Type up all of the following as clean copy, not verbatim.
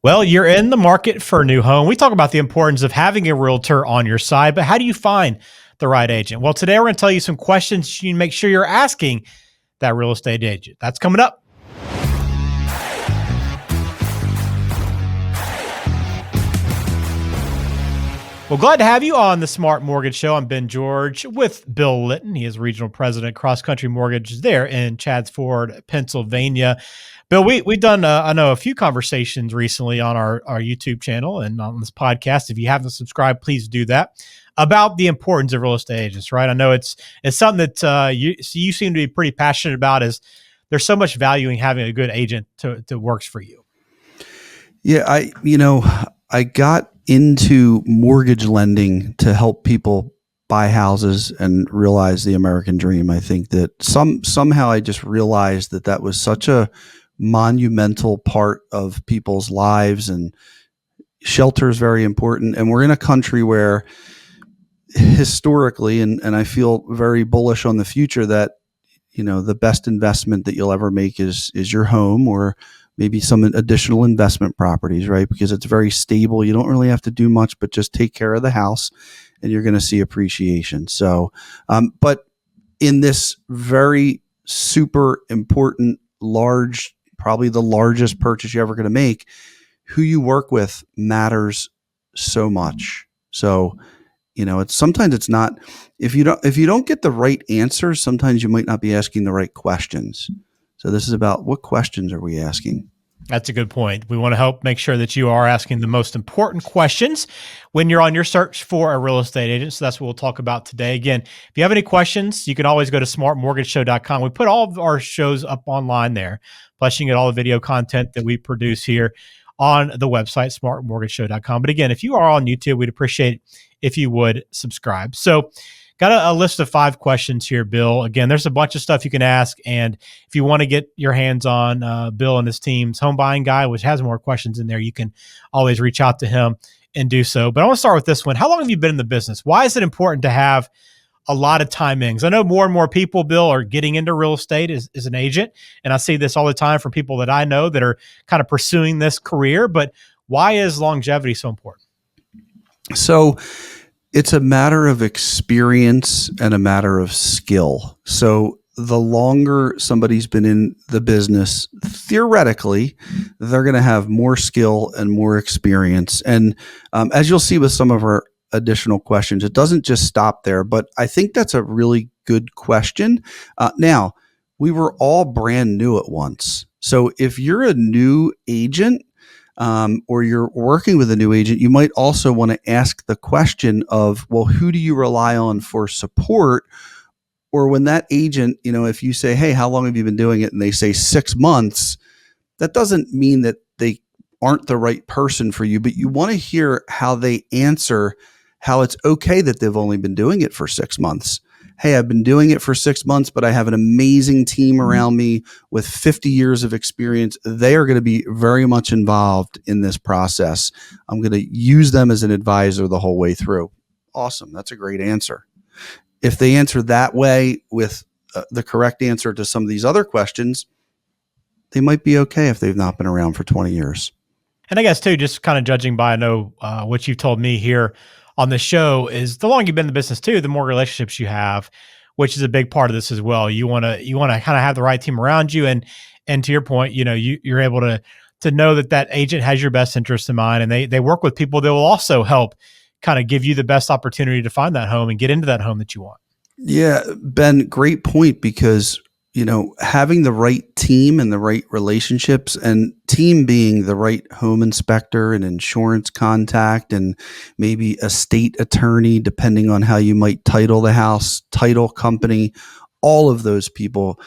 Well, you're in the market for a new home. We talk about the importance of having a realtor on your side, but how do you find the right agent? Well, today we're going to tell you some questions you need to make sure you're asking that real estate agent. That's coming up. Well, glad to have you on the Smart Mortgage Show. I'm Ben George with Bill Litton. He is Regional President, Cross Country Mortgage there in Chadsford, Pennsylvania. Bill, we've done, I know, a few conversations recently on our YouTube channel and on this podcast. If you haven't subscribed, please do that, about the importance of real estate agents, right? I know it's something that you seem to be pretty passionate about. Is there's so much value in having a good agent to works for you. Yeah, I got into mortgage lending to help people buy houses and realize the American dream. I think that somehow I just realized that was such a monumental part of people's lives, and shelter is very important. And we're in a country where historically, and I feel very bullish on the future, that the best investment that you'll ever make is your home, or maybe some additional investment properties, right? Because it's very stable. You don't really have to do much, but just take care of the house and you're going to see appreciation. So, but in this very super important, large, probably the largest purchase you're ever going to make, who you work with matters so much. So, sometimes it's not, if you don't get the right answers, sometimes you might not be asking the right questions. So this is about, what questions are we asking? That's a good point. We want to help make sure that you are asking the most important questions when you're on your search for a real estate agent. So that's what we'll talk about today. Again, if you have any questions, you can always go to smartmortgageshow.com. We put all of our shows up online there. Plus, you can get all the video content that we produce here on the website, smartmortgageshow.com. But again, if you are on YouTube, we'd appreciate if you would subscribe. So got a list of 5 questions here, Bill. Again, there's a bunch of stuff you can ask. And if you want to get your hands on Bill and his team's home buying guide, which has more questions in there, you can always reach out to him and do so. But I want to start with this one. How long have you been in the business? Why is it important to have a lot of timings? I know more and more people, Bill, are getting into real estate as an agent. And I see this all the time from people that I know that are kind of pursuing this career. But why is longevity so important? So it's a matter of experience and a matter of skill. So the longer somebody's been in the business, theoretically, they're going to have more skill and more experience. And as you'll see with some of our additional questions, it doesn't just stop there, but I think that's a really good question. Now, we were all brand new at once. So if you're a new agent, or you're working with a new agent, you might also want to ask the question of, well, who do you rely on for support? Or when that agent, if you say, hey, how long have you been doing it? And they say 6 months, that doesn't mean that they aren't the right person for you, but you want to hear how they answer, how it's okay that they've only been doing it for 6 months. Hey, I've been doing it for 6 months, but I have an amazing team around me with 50 years of experience. They are going to be very much involved in this process. I'm going to use them as an advisor the whole way through. Awesome. That's a great answer. If they answer that way with the correct answer to some of these other questions, they might be okay if they've not been around for 20 years. And I guess too, just kind of judging by, I know what you've told me here on the show, is the longer you've been in the business too, the more relationships you have, which is a big part of this as well. You want to kind of have the right team around you. And to your point, you're able to know that agent has your best interest in mind, and they work with people that will also help kind of give you the best opportunity to find that home and get into that home that you want. Yeah, Ben, great point, because having the right team and the right relationships, and team being the right home inspector and insurance contact and maybe a state attorney, depending on how you might title the house, title company, all of those people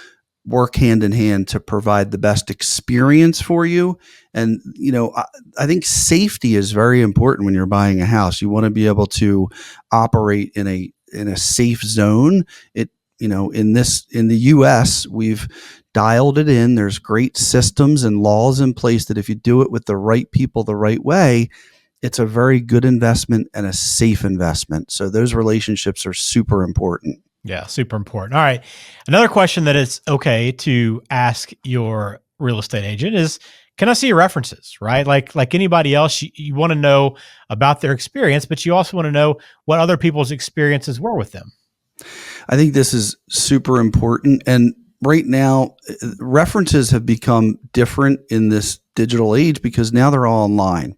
work hand in hand to provide the best experience for you. And, I think safety is very important when you're buying a house. You want to be able to operate in a safe zone. In the US, we've dialed it in. There's great systems and laws in place that if you do it with the right people the right way, it's a very good investment and a safe investment. So those relationships are super important. Yeah, super important. All right. Another question that is okay to ask your real estate agent is can I see your references, right? Like anybody else, you want to know about their experience, but you also want to know what other people's experiences were with them. I think this is super important. And right now, references have become different in this digital age because now they're all online.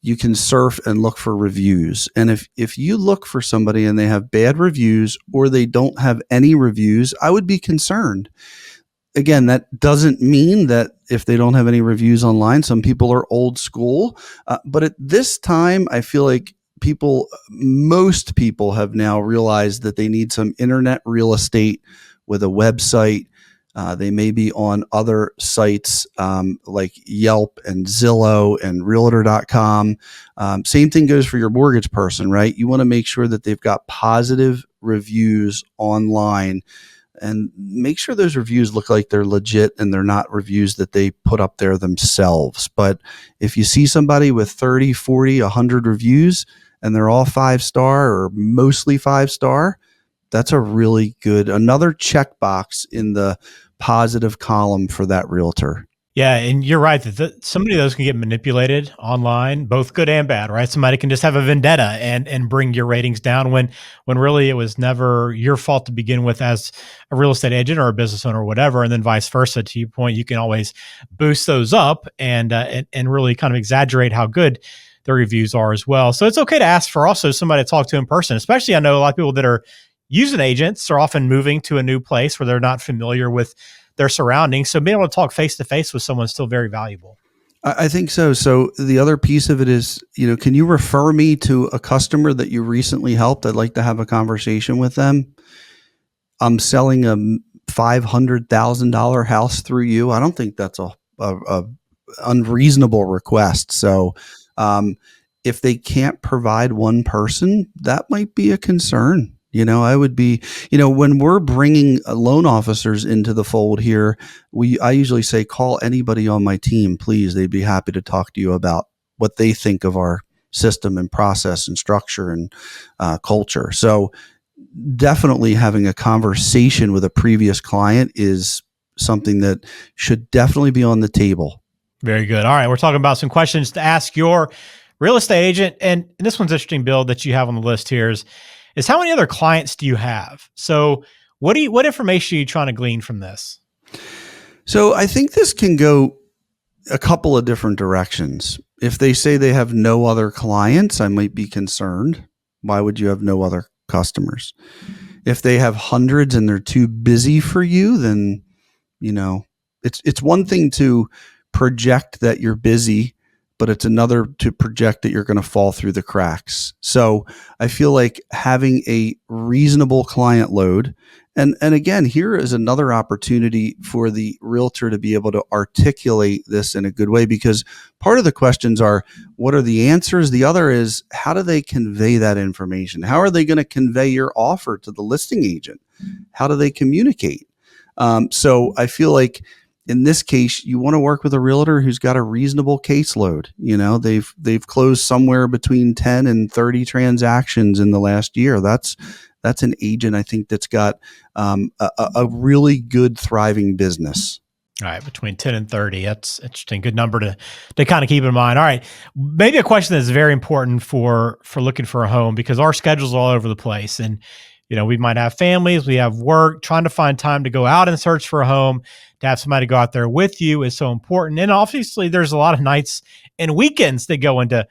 You can surf and look for reviews. And if you look for somebody and they have bad reviews or they don't have any reviews, I would be concerned. Again, that doesn't mean that if they don't have any reviews online, some people are old school. But at this time, I feel like most people have now realized that they need some internet real estate with a website. They may be on other sites like Yelp and Zillow and Realtor.com. Same thing goes for your mortgage person, right? You want to make sure that they've got positive reviews online and make sure those reviews look like they're legit and they're not reviews that they put up there themselves. But if you see somebody with 30, 40, 100 reviews and they're all 5-star or mostly 5-star, that's a really good, another checkbox in the positive column for that realtor. Yeah, and you're right that somebody of those can get manipulated online, both good and bad, right? Somebody can just have a vendetta and bring your ratings down when really it was never your fault to begin with as a real estate agent or a business owner or whatever, and then vice versa. To your point, you can always boost those up and really kind of exaggerate how good the reviews are as well. So it's okay to ask for also somebody to talk to in person, especially I know a lot of people that are using agents are often moving to a new place where they're not familiar with their surroundings. So being able to talk face to face with someone is still very valuable. I think so. So the other piece of it is, can you refer me to a customer that you recently helped? I'd like to have a conversation with them. I'm selling a $500,000 house through you. I don't think that's a unreasonable request. So if they can't provide one person, that might be a concern. I would be, when we're bringing loan officers into the fold here, I usually say, call anybody on my team, please. They'd be happy to talk to you about what they think of our system and process and structure and culture. So definitely having a conversation with a previous client is something that should definitely be on the table. Very good. All right. We're talking about some questions to ask your real estate agent. And this one's interesting, Bill, that you have on the list here is how many other clients do you have? So what information are you trying to glean from this? So I think this can go a couple of different directions. If they say they have no other clients, I might be concerned. Why would you have no other customers? If they have hundreds and they're too busy for you, then, it's one thing to project that you're busy, but it's another to project that you're going to fall through the cracks. So I feel like having a reasonable client load, and again, here is another opportunity for the realtor to be able to articulate this in a good way, because part of the questions are, what are the answers? The other is, how do they convey that information? How are they going to convey your offer to the listing agent? How do they communicate? So I feel like in this case, you want to work with a realtor who's got a reasonable caseload. They've closed somewhere between 10 and 30 transactions in the last year. That's an agent, I think, that's got a really good, thriving business. All right, between 10 and 30. That's interesting. Good number to kind of keep in mind. All right, maybe a question that's very important for looking for a home, because our schedule's all over the place, and we might have families, we have work. Trying to find time to go out and search for a home, to have somebody go out there with you is so important. And obviously, there's a lot of nights and weekends that go into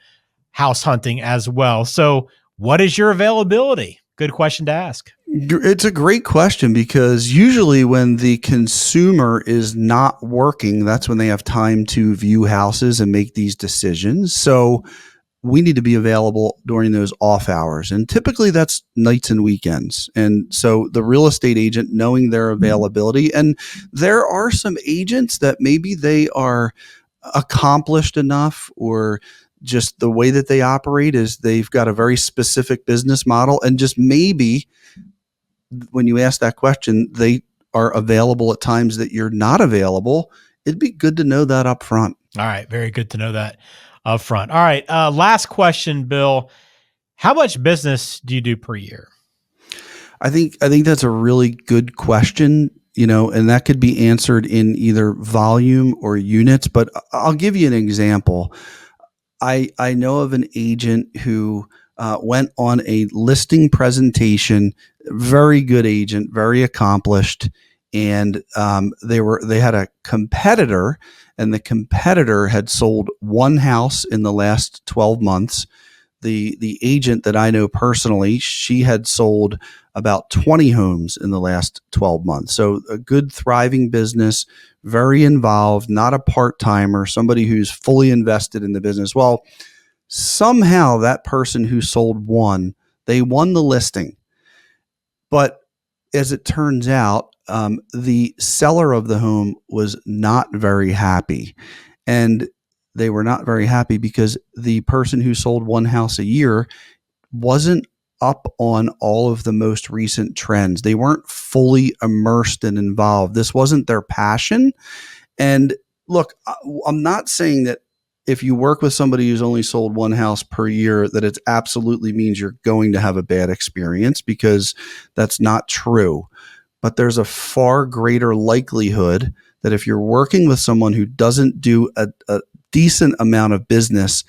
house hunting as well. So what is your availability? Good question to ask. It's a great question, because usually when the consumer is not working, that's when they have time to view houses and make these decisions. So we need to be available during those off hours. And typically that's nights and weekends. And so the real estate agent knowing their availability, and there are some agents that maybe they are accomplished enough, or just the way that they operate is they've got a very specific business model. And just maybe when you ask that question, they are available at times that you're not available. It'd be good to know that up front. All right. Very good to know that up front. All right. Last question, Bill. How much business do you do per year? I think that's a really good question. and that could be answered in either volume or units. But I'll give you an example. I know of an agent who went on a listing presentation, very good agent, very accomplished, and they had a competitor, and the competitor had sold one house in the last 12 months. The agent that I know personally, she had sold about 20 homes in the last 12 months. So a good thriving business, very involved, not a part-timer, somebody who's fully invested in the business. Well, somehow that person who sold one, they won the listing. But as it turns out, the seller of the home was not very happy. And they were not very happy because the person who sold one house a year wasn't up on all of the most recent trends. They weren't fully immersed and involved. This wasn't their passion. And look, I'm not saying that if you work with somebody who's only sold one house per year, that it absolutely means you're going to have a bad experience, because that's not true. But there's a far greater likelihood that if you're working with someone who doesn't do a decent amount of business,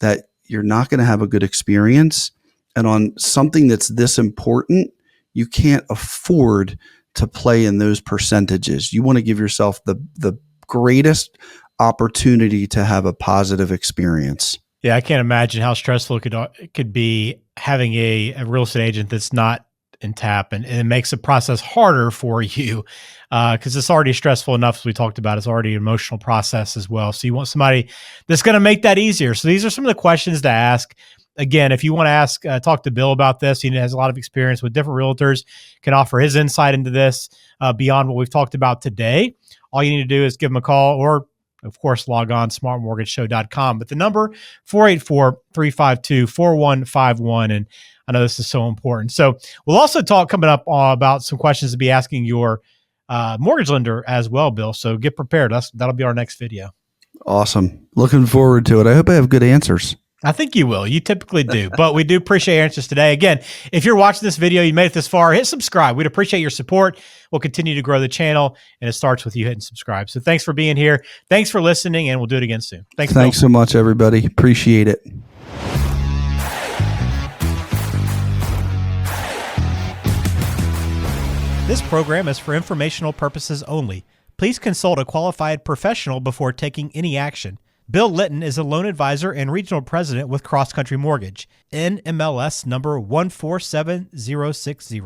that you're not going to have a good experience. And on something that's this important, you can't afford to play in those percentages. You want to give yourself the greatest opportunity to have a positive experience. Yeah, I can't imagine how stressful it could be having a real estate agent that's not in tap, and it makes the process harder for you because it's already stressful enough, as we talked about. It's already an emotional process as well. So you want somebody that's going to make that easier. So these are some of the questions to ask. Again, if you want to ask, talk to Bill about this. He has a lot of experience with different realtors, can offer his insight into this beyond what we've talked about today. All you need to do is give him a call, or of course, log on smartmortgageshow.com. But the number 484-352-4151. And I know this is so important. So we'll also talk coming up about some questions to be asking your mortgage lender as well, Bill. So get prepared. That'll be our next video. Awesome. Looking forward to it. I hope I have good answers. I think you will. You typically do, but we do appreciate your answers today. Again, if you're watching this video, you made it this far, hit subscribe. We'd appreciate your support. We'll continue to grow the channel, and it starts with you hitting subscribe. So thanks for being here. Thanks for listening, and we'll do it again soon. Thanks Bill. So much, everybody. Appreciate it. This program is for informational purposes only. Please consult a qualified professional before taking any action. Bill Litton is a loan advisor and regional president with Cross Country Mortgage, NMLS number 147060.